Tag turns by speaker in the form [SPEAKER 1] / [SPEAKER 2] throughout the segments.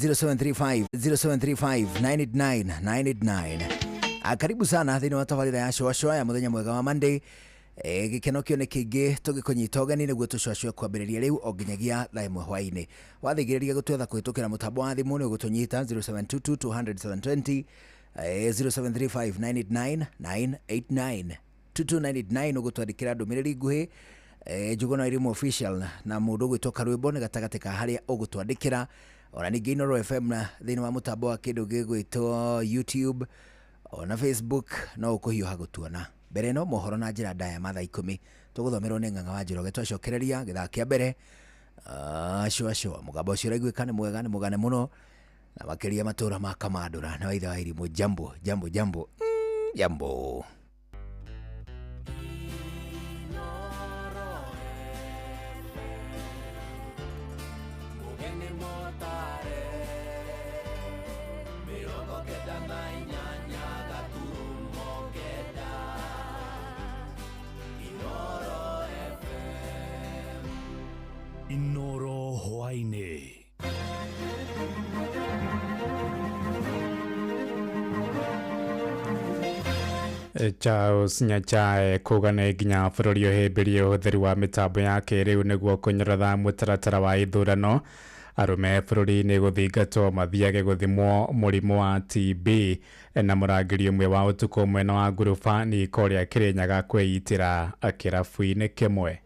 [SPEAKER 1] 0735 karibu sana thini wa tabarira ya shwashwa ya muthenya mwega wa Monday. Gikeno kio ne kingi tugikunyita ogani niguo tushwashwe kwambiriria riu onginyagia thaa imwe hwaini wathigiriria gutwetha kuhitukira mutambo wa thimu ni gutunyita 0722 0735989989 2299 ugutwandikira ndumiriri nguhi Njuguna Irimu official na mundu gwitoka rwimbo ni gatagati ka haria ugutwandikira ona ningi Inoro FM na thini wa mutambo wa kindu gigwitwo YouTube ona Facebook no ukuhiuha gutuona mbere no mohoro na njira ndaya mathaa 10 tuguthomerwo ni Ng'ang'a wa Njoroge twacokereria githaa kia mbere shwa mugambo ucio raiguika ni mwega ni mugane muno na makiria matura ma Kamandura na waitha wa Irimu jambo
[SPEAKER 2] Inoro hwaine.
[SPEAKER 3] Charles Nyachae kugane nginya bururi uhimbirie uhuthiri wa mitambo ya kiriu niguo kunyorotha mutaratara wa ithurano arume bururi-ini guthingatwo mathiage guthimwo murimu wa TB na murangiri umwe wa utuku mwena wa nguruba ni koria Kirinyaga kwiyitira kirabu-ini kimwe.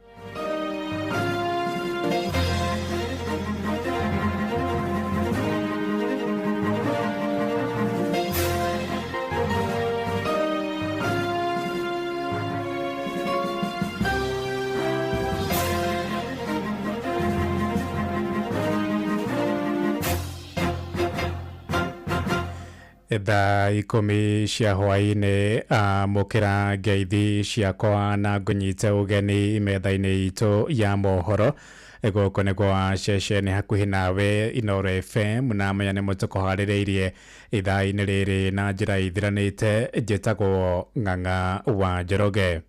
[SPEAKER 3] Thaa 10 cia hwaini mukira ngeithi ciakwa na ngunyite ugeni metha-ini itu ya mohoro goko niguo ceceni hakuhi nawe Inoro FM na manyane mutuko haririirie ithaa-ini riri na njira ithiranite njitagwo Ng'ang'a wa Njoroge.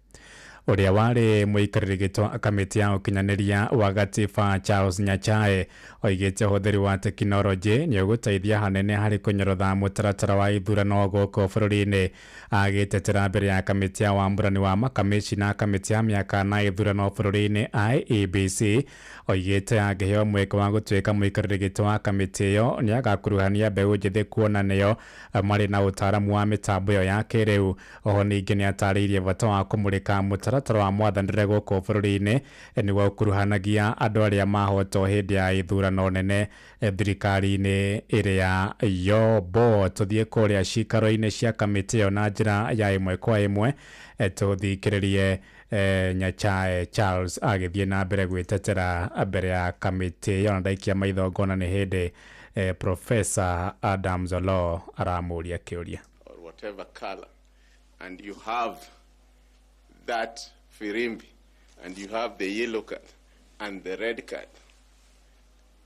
[SPEAKER 3] Uria wari muikariri gitwa kamiti ya ukinyaniria wa gatiba Charles Nyachae oigite uhuthiri wa teknoloji ni uguteithia hanene hari kunyorotha mutaratara wa ithurano goko bururi-ini agitetera mbere ya kamiti ya wamburani wa makamishina kamiti ya miaka na ithurano bururi-ini IEBC oigite angiheo mweke wa gutuika muikariri gitwa kamiti iyo ni agakuruhania mbeu njithi kuona niyo mari na utaramu wa mitambo iyo ya kiriu. Oho ningi ni atariirie bata wa kumurika mutaratara wa mwathanire goko bururi-ini niguo kuruhanagia andu aria mahotwo hindi ya ithurano nene thirikari-ini iria yobo. Tuthie kuria cikaro-ini cia kamiti iyo na njira ya imwe kwa imwe tuthikiririe Nyachae Charles agithie na mbere gwitetera mbere ya kamiti iyo na ndaikia maitho ngona ni hindi Professor Adam Zolo aramuria kiuria
[SPEAKER 4] or whatever color, and you have that firimbi and you have the yellow card and the red card,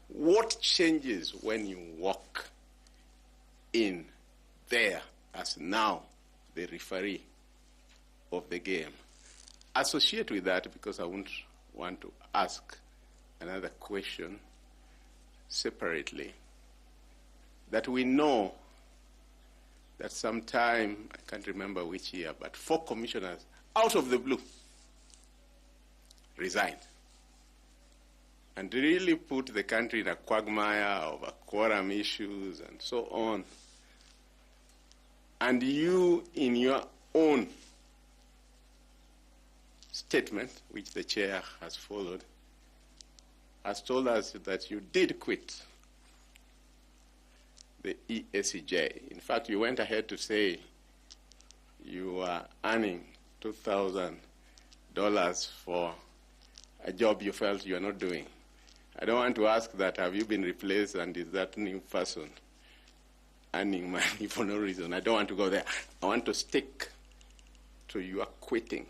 [SPEAKER 4] what changes when you walk in there as now the referee of the game? Associate with that, because I wouldn't want to ask another question separately, that we know that sometime, I can't remember which year, but 4 commissioners out of the blue resigned and really put the country in a quagmire over quorum issues and so on. And you, in your own statement, which the chair has followed, has told us that you did quit the ESCJ. In fact, you went ahead to say you were earning $2,000 for a job you felt you are not doing. I don't want to ask that, have you been replaced and is that new person earning money for no reason? I don't want to go there. I want to stick to your quitting.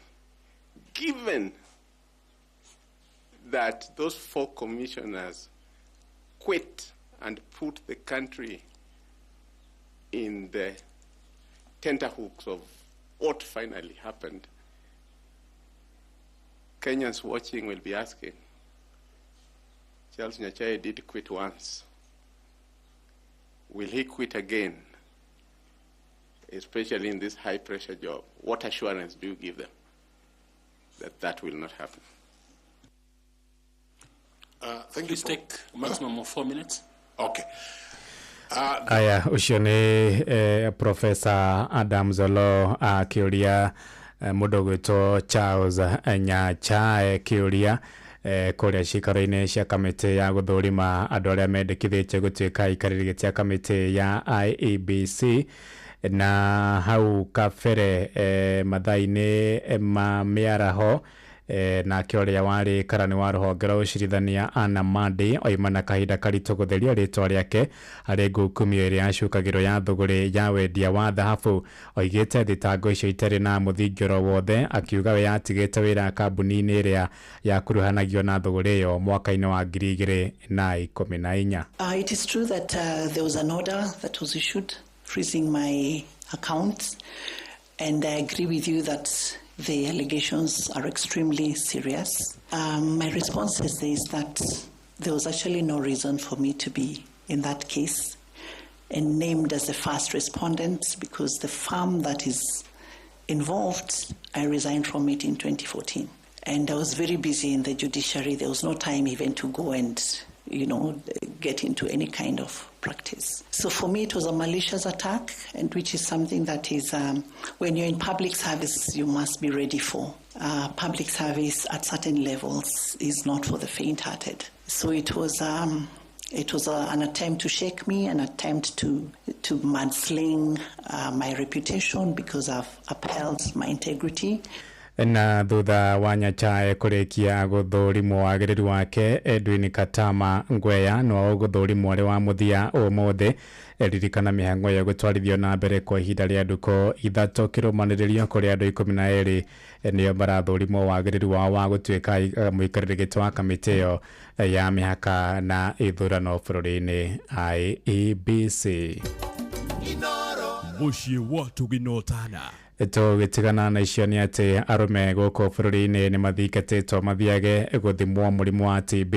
[SPEAKER 4] Given that those 4 commissioners quit and put the country in the tenterhooks of what finally happened, Kenyans watching will be asking, Charles Nyachae did quit once. will he quit again, especially in this high-pressure job? What assurance do you give them that that will not happen?
[SPEAKER 5] Thank you. Please take maximum of 4 minutes.
[SPEAKER 2] Okay.
[SPEAKER 3] Aya, ucio ni Professor Adam Zolo akiuria mundu gwitwo Charles Nyacha kiuria kuria cikaro-ini cia kamiti ya guthurima andu aria mendekithitie gutuika ikariri giti kamiti ya IEBC na hau kabere mathaini ma miaraho na kioria wari karani wa ruhonge rwa ucirithania Anna Madi oimana kahinda karitu gutheria ritwa riake hari ngukumio iria acukagirwo ya thuguri ya wendia wa thahabu oigite thitango icio itari na muthingiro wothe akiuga we yatigite wira kambuni-ini iria yakuruhanagio na thuguri iyo mwaka-ini wa 2014.
[SPEAKER 6] It is true that there was an order that was issued freezing my accounts, and I agree with you that the allegations are extremely serious. My response is that there was actually no reason for me to be in that case and named as the first respondent, because the firm that is involved, I resigned from it in 2014. And I was very busy in the judiciary. There was no time even to go and, get into any kind of practice. So for me, it was a malicious attack, and which is something that is, when you're in public service, you must be ready for. Public service at certain levels is not for the faint-hearted. So it was an attempt to shake me, an attempt to mudsling my reputation, because I've upheld my integrity.
[SPEAKER 3] Na thutha wa Nyacha kurikia guthurimwo wagiriru wake Edwin Katama Ngweya no guthurimwo ri wa muthia umuthi eririkana mihango ya gutwarithio na mbere kwa ihinda ria nduko ithatu kirumaniririo kuri andu 12 niyo barathurimwo wagiriru wao wa gutuika muikariri giti wa kamiti iyo ya mihaka na ithurano bururi-ini IEBC.
[SPEAKER 2] Mushi watu ginotana.
[SPEAKER 3] Tugitigana na icio ni ati arume guku bururi-ini ni mathikatitwo mathiage guthimwo murimu wa TB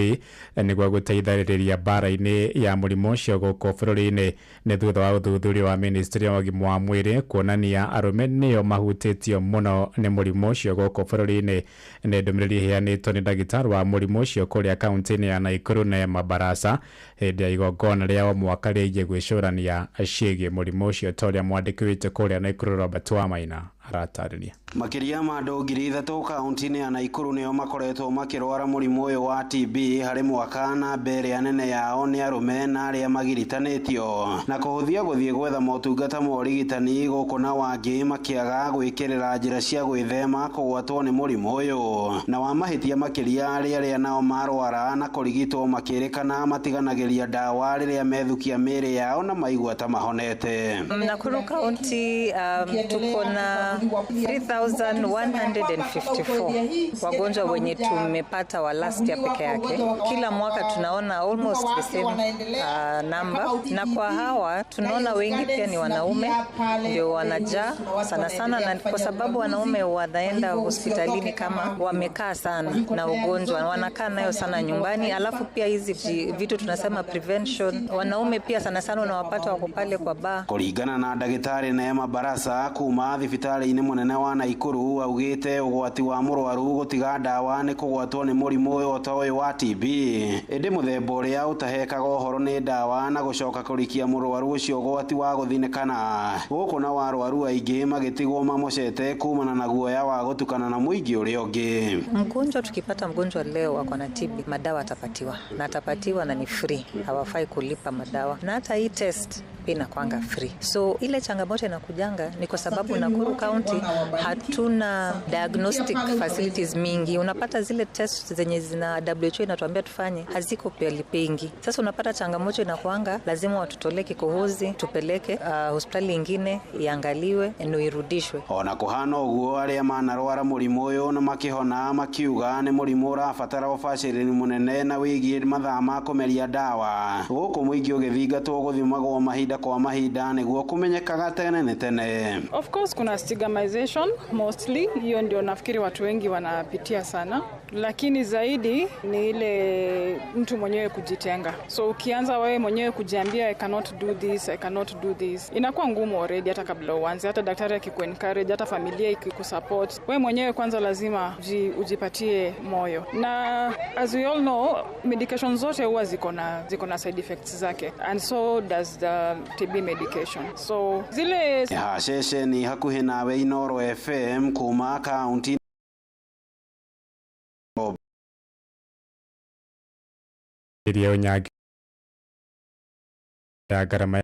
[SPEAKER 3] niguo guteithariria bara-ini ya murimu ucio guku bururi-ini ni thutha wa uthuthuria wa ministry ya ugima wa mwiri kuonania arume niyo mahutitio muno ni murimu ucio guku bururi-ini ni ndumiriri iheanitwo ni ndagitari wa murimu ucio kuria kaunti-ini ya Nakuru na Mabarasa hindi ya igongona ria mwaka rigie gwicurania ciigie murimu ucio toria mwandiki wite kuria Nakuru Robert Wamaina aratariria.
[SPEAKER 7] Makiria ma andu 3,000 kaunti-ini ya Nakuru nio makoretwo makirwara murimu uyu wa TB hari mwaka na mbere anene yao ni arume na aria magiritanitio na kuhuthia guthie gwetha motungata ma urigitani guku na wangi makiaga gwikirira njira cia gwithema kugwatwo ni murimu uyu na wa mahitia makiria aria nao marwara na kurigitwo makirikana matiganagiria dawa riria methukia miri yao na maigua ta mahonete.
[SPEAKER 8] Nakuru County tuko na 3,154 wagonjwa wenye tumepata wa last year peke yake. Kila mwaka tunaona almost the same number, na kwa hawa tunaona wengi pia ni wanaume ndio wanajaa sana sana, na kwa sababu wanaume wanaenda hospitalini kama wamekaa sana na ugonjwa, wanakaa nayo sana nyumbani. Alafu pia hizi vitu tunasema prevention, wanaume pia sana sana unawapata wako pale kwa baa.
[SPEAKER 7] Kuringana na ndagitari Neema Barasa kuma thibitari-ini munene wa Nakuru augite ugwati wa murwaru gutiga dawa ni kugwatwo ni murimu uyu otoyo wa TB indi muthemba uria utahekaga uhoro ni dawa na gucoka kurikia murwaru ucio ugwati wa guthinekana guku na warwaru aingi magitigwo mamucete kumana na guoya wa gutukana na muingi uria ungi.
[SPEAKER 8] Mgonjwa tukipata mgonjwa leo ako na TB, madawa atapatiwa na ni free, hawafai kulipa madawa, na hata hii test pina kwanga free. So ile changamoto inakujanga ni kwa sababu Nakuru County hatuna diagnostic facilities mingi. Unapata zile tests zenye zina WHO inatuambia tufanye haziko pia lipengi. Sasa unapata changamoto inakuanga lazima watutolee kikohozi tupeleke hospitali nyingine iangaliwe na irudishwe.
[SPEAKER 7] Ona kuhana uguo aria manarwara murimu uyu na makihona makiuga ni murimu urabatara ubaciriri munene na wigie mathaa ma kumeria dawa. Guku muingi ugithingatwo guthimagwo mahinda mahinda kwa mahinda niguo kumenyekaga tene ni tene.
[SPEAKER 9] Of course kuna stigmatization mostly, hiyo ndio nafikiri watu wengi wanapitia sana, lakini zaidi ni ile mtu mwenyewe kujitenga. So ukianza wewe mwenyewe kujiambia I cannot do this, inakuwa ngumu already hata kabla uanze, hata daktari akikuencourage, hata familia ikikusupport. Wewe mwenyewe kwanza lazima ujipatie moyo. Na as we all know, medication zote huwa ziko na side effects zake, and so does the TB medication. So zile
[SPEAKER 7] sheshe ni hakuhi nawe Inoro FM kuma kaunti
[SPEAKER 3] Video nyagi ya garama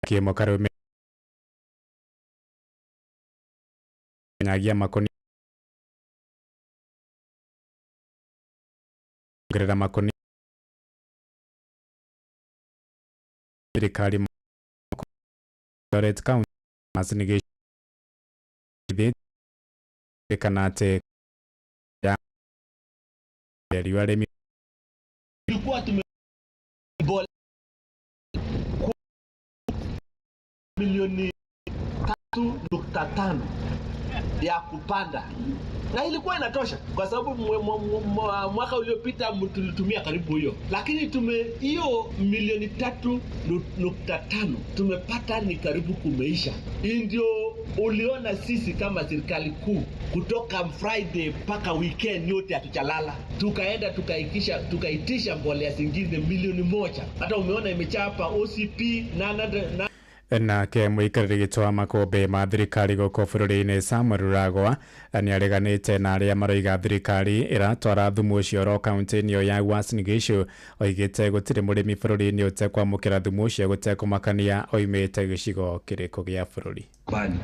[SPEAKER 3] kiemo karume nyagi ya makoni gerera makoni serikali Eldoret County masinige kanate ya yaliwale
[SPEAKER 10] tulikuwa tumebola milioni 3.5 ya kupanda, na ilikuwa inatosha kwa sababu mwaka uliopita tulitumia karibu hiyo, lakini hiyo milioni 3.5 tumepata ni karibu kumeisha. Hii ndio uliona sisi kama serikali kuu kutoka Friday mpaka weekend yote hatuchalala, tukaenda tukaitisha mbolea zingine milioni 1. Hata umeona imechapa OCP
[SPEAKER 3] na ke muikariri gitwa makombe ma thirikari goko bururi-ini Samuel Ruragwa ni areganite na aria maroiga thirikari iratwara thumu ucio ro kaunti-ini ya Uasin Gishu, oigite gutiri murimi bururi-ini utekwamukira thumu ucio gutekumakania oimite gicigo kiriko gia bururi.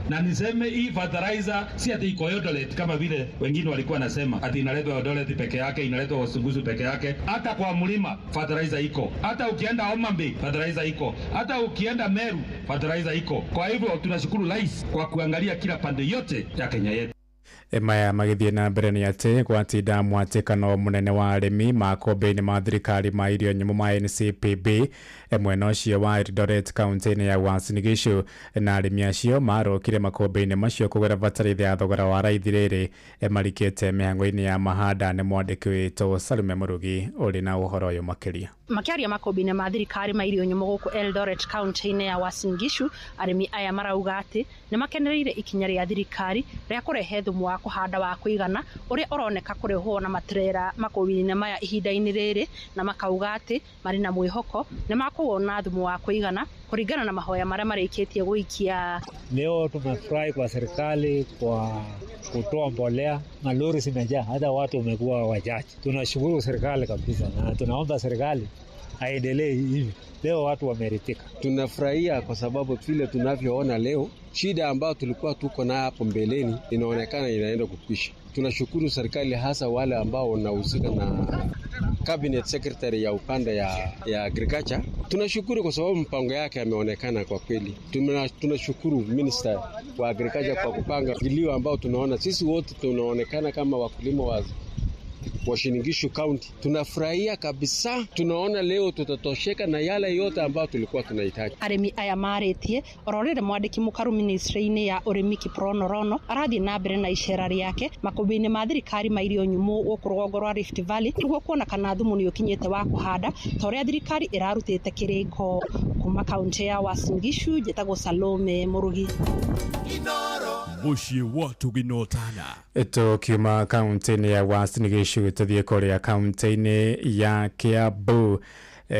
[SPEAKER 11] Na niseme hii fertilizer si ati iko Eldoret kama vile wengine walikuwa nasema ati inaletwa Eldoret peke yake, inaletwa Uasin peke yake. Hata kwa mlima fertilizer iko, hata ukienda Homa Bay fertilizer iko, hata ukienda Meru fertilizer iko. Kwa hivyo tunashukuru rais kwa kuangalia kila pande yote ya Kenya yetu.
[SPEAKER 3] Maya magithie na mbere ni ati gwatinda mwatikano munene wa arimi makombe-ini ma thirikari ma irio nyumu ma NCPB mwena ucio wa Eldoret County ya Uasin Gishu, na arimi acio marokire makombe-ini macio kugura bataraitha ya thogora wa raithi riri marikite mihango-ini ya mahanda. ni mwandiki witũ Salome Murugi uri na uhoro uyu makiria.
[SPEAKER 12] Makiaria makombe-ini ma thirikari ma irio nyumu guku Eldoret County ya Uasin Gishu, arimi aya marauga ati ni makenereire ikinya ria thirikari ria kurehe thumu wa kuhanda wa kuigana uria uroneka kurehwo na matrera makombe-ini maya ihinda-ini riri, na makauga ati mari na mwihoko ni makuona thumu wa kuigana kuringana na mahoya maria marikitie guikia.
[SPEAKER 13] Leo tumefurahi kwa serikali kwa kutoa mbolea, malori zimejaa, hata watu wamekuwa wachache. Tunashukuru serikali kabisa, na tunaomba serikali aendelee hivi. Leo watu wameridhika.
[SPEAKER 14] Tunafurahia kwa sababu vile tunavyoona leo, shida ambayo tulikuwa tuko na hapo mbeleni inaonekana inaenda kukwisha. Tunashukuru serikali, hasa wale ambao wanahusika na cabinet secretary ya upande ya agriculture. Tunashukuru kwa sababu mpango yake yameonekana kwa kweli. Tunashukuru minister wa agriculture kwa kupanga vilio ambao tunaona sisi wote tunaonekana kama wakulima wa Uasin Gishu County. Tunafurahia kabisa, tunaona leo tutatosheka na yale yote ambayo tulikuwa tunahitaji.
[SPEAKER 12] Arimi aya maritie ororere mwandiki mukaru ministry-ini ya urimi Kiprono Rono arathi na mbere na icera riake makombe-ini ma thirikari ma irio nyumu guku rũgongo rwa Rift Valley niguo kuona kana thumu ni ukinyite wa kuhanda ta uria thirikari irarutite kiriko. Kuma kaunti ya Uasin Gishu, njĩtagwo Salome Murugi.
[SPEAKER 2] Muciĩ wa Tuginotana.
[SPEAKER 3] Tukiuma kaunti-ini ya Uasin Gishu tuthie kuria kaunti-ini ya Kiambu,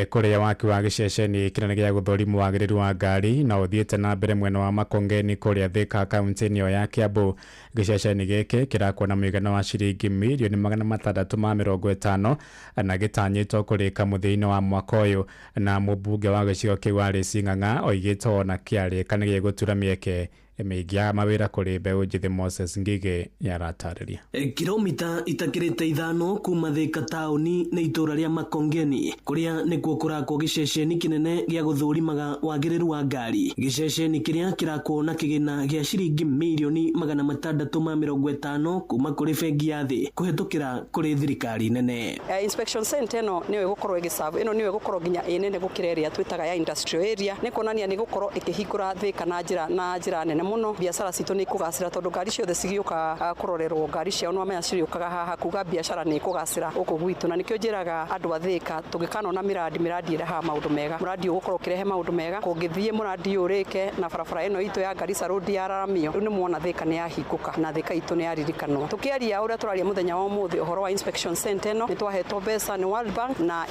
[SPEAKER 3] kuria waki wa giceceni kinene gia guthorimu wagiriru wa ngari na uthiite na mbere mwena wa Makongeni kuria Thika kaunti-ini ya Kiambu. Giceceni giki kirakuona muigana wa ciringi milioni 650 na gitanyitwo kurika muthia-ini wa mwaka uyu, na mubunge wa gicigo kiu Alice Ng'ang'a oigite ona kiarika ni gigutura mieke mĩingĩ mawĩra kũrĩ mbeũ njĩthĩ Moses Ngige yaratarĩria.
[SPEAKER 15] Kilomita itakĩrĩte ithano kuma Thika taũni nĩ itũra rĩa Makongeni kũrĩa nĩkuo kũrakwo gĩceceni kĩnene gĩa gũthũrimaga wagĩrĩru wa ngari. Gĩceceni kĩrĩa kĩrakwo na kĩgĩna gĩa ciringi milioni 650 kuma kũrĩ bengi ya thĩ kũhetũkĩra kũrĩ thirikari nene.
[SPEAKER 16] Inspection center ĩno nĩyo ĩgũkorwo ĩgĩserve, ĩno nĩyo ĩgũkorwo nginya ĩnene gũkĩra ĩrĩa twĩtaga ya industrial area. Nĩ kuonania nĩ gũkorwo ĩkĩhingũra Thika na njĩra nene mũno. Biacara citũ nĩ ikũgacĩra tondũ ngari ciothe cigĩũka kũrorerwo ngari ciao no maya cirĩũkaga haha kuga biacara nĩ ikũgacĩra gũkũ gwitũ, na nĩkĩo njĩraga andũ a Thika tũngĩkanona miradi ĩrehaga maũndũ mega. Muradi ũgũkorwo ũkĩrehe maũndũ mega, kũngĩthiĩ muradi ũrĩke na barabara ĩno itũ ya Garissa Road yararamio, rĩu nĩ muona Thika nĩ yahingũka na Thika itũ nĩ yaririkanwo. Tukiaria ũrĩa tũraria mũthenya wa ũmũthĩ ũhoro wa inspection center ĩno nĩ twahetwo mbeca nĩ World Bank na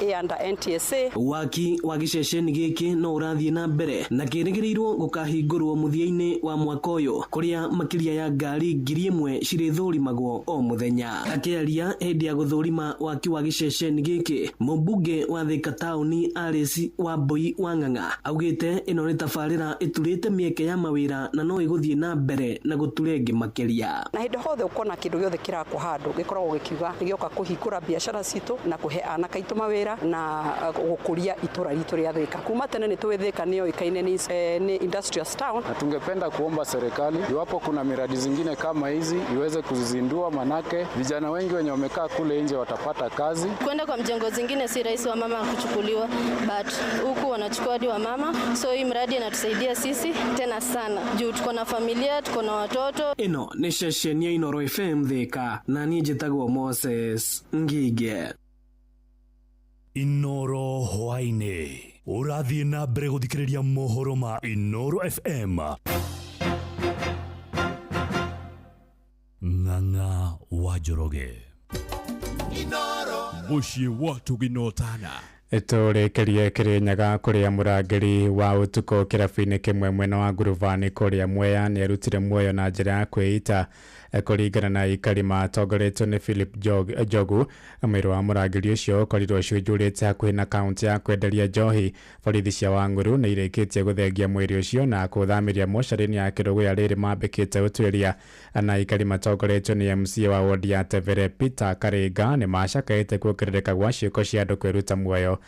[SPEAKER 16] NTSA.
[SPEAKER 15] Waki wa gĩceceni gĩkĩ no ũrathiĩ na mbere na kĩrĩgĩrĩirwo gũkahingũrwo mũthia-inĩ wa mwaka ũyũ kũrĩa makĩria ya ngari 1000 cirĩthũrimagwo o mũthenya. Akĩaria hĩndĩ ya gũthũrima waki wa gĩceceni gĩkĩ, mũmbunge wa Thika taũni Alice Wambui Wang'ang'a augĩte ĩno nĩ tabarĩra ĩturĩte mĩeke ya mawĩra na no ĩgũthiĩ na mbere na gũturenge makĩria.
[SPEAKER 16] Na hĩndĩ hothe ũkona kĩndũ gĩothe kĩrakwo handũ gĩkoragwo gĩkiuga nĩ gĩoka kũhingũra biacara citũ na kũhe anake aitũ mawĩra na gũkũria itũra ritũ rĩa Thika. Kuma tene nĩ tũĩ Thika nĩyo ĩkaine ni industrial town.
[SPEAKER 17] Na tungependa kuomba serikali iwapo kuna miradi zingine kama hizi iweze kuzizindua, manake vijana wengi wenye wamekaa kule nje watapata kazi.
[SPEAKER 18] Kwenda kwa mjengo zingine si rahisi wa mama kuchukuliwa, but huku wanachukua hadi wa mama, so hii mradi inatusaidia sisi tena sana juu tuko na familia, tuko na watoto.
[SPEAKER 15] Ino ni ceceni ya Inoro FM Thika na niĩ njĩtagwo Moses Ngige.
[SPEAKER 2] Inoro hwainĩ ũrathiĩ na mbere gũthikĩrĩria mohoro ma Inoro FM. Ng'ang'a wa Njoroge. Inoro mũciĩ wa Tuginotana.
[SPEAKER 3] Tũrĩkĩrie Kĩrĩnyaga kũrĩa mũrangĩri wa ũtukũ kĩrabu-inĩ kĩmwe mwena wa nguruvani kũrĩa Mwea nĩ arutire muoyo na njĩra ya kwĩita kũringana na ikari matongoretio nĩ Philip Jogu. Mwĩrĩ wa mũrangĩri ũcio ũkorirwo ũcunjũrĩte hakuhĩ na kaunti ya kwenderia njohi. Borithi cia Wangũrũ nĩ irĩkĩtie gũthengia mwĩrĩ ũcio na kũthamĩria mocarĩ-inĩ ya Kĩrũgũya rĩrĩ mambĩkĩte ũtuĩria. Na ikari matongoretio nĩ MCA wa wodi ya Tevere Peter Karĩnga nĩ macakaĩte kuongerereka gwa ciĩko cia andũ kwĩruta muoyo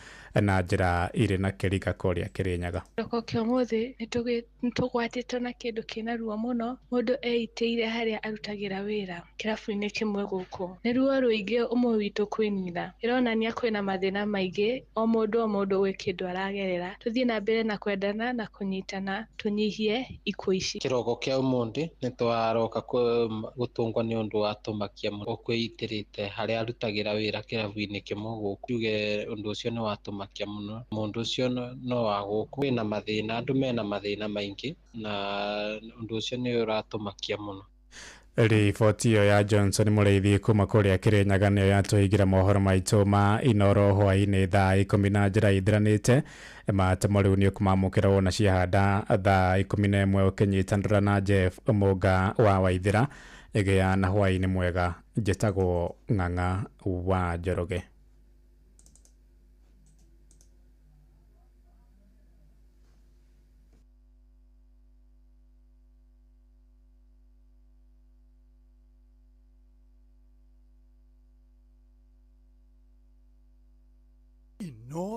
[SPEAKER 3] na njĩra irĩ na kĩrika kũrĩa Kĩrĩnyaga.
[SPEAKER 19] Roko kĩa ũmũthĩ nĩ tũgwatĩtwo na kĩndũ kĩna ruo mũno. Mũndũ eitĩire harĩa arutagĩra wĩra kĩrabu-inĩ kĩmwe gũkũ. Nĩ ruo rũingĩ ũmwe witũ kwĩnina. Ĩronania kwĩna mathĩna maingĩ, o mũndũ gwĩ kĩndũ aragerera. Tũthiĩ na mbere na kwendana na kũnyitana tũnyihie ikuũ ici.
[SPEAKER 20] Kĩroko kĩa ũmũthĩ nĩ twaroka gũtũngwo nĩ ũndũ wa tũmakia mũno kwĩitĩrĩte harĩa arutagĩra wĩra kĩrabu-inĩ kĩmwe gũkũ. Tuge ũndũ ũcio nĩ watũmakia mũno. Mũndũ ũcio no wa gũkũ kwĩna mathĩna, andũ mena mathĩna maingĩ na ũndũ ũcio nĩ ũratũmakia mũno.
[SPEAKER 3] Riboti ĩyo ya Johnson Mũrĩithi kuma kũrĩa Kĩrĩnyaga nĩyo yatũhingĩra mohoro maitũ ma Inoro hwainĩ thaa 10 na njĩra ithiranĩte. Matemo rĩu nĩ ũkũmamũkĩra wona ciahanda thaa 11 ũkĩnyitanĩra na Jeff Mũnga wa Waithĩra. Ĩgĩa na hwainĩ mwega. Njĩtagwo Ng'ang'a wa Njoroge.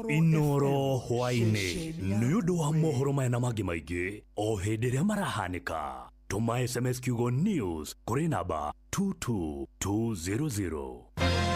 [SPEAKER 2] Inoro hwainĩ nĩ ũndũ wa mohoro maya na mangĩ maingĩ o hĩndĩ ĩrĩa marahanĩka. Tũma SMS kiugo news kũrĩ namba 22200.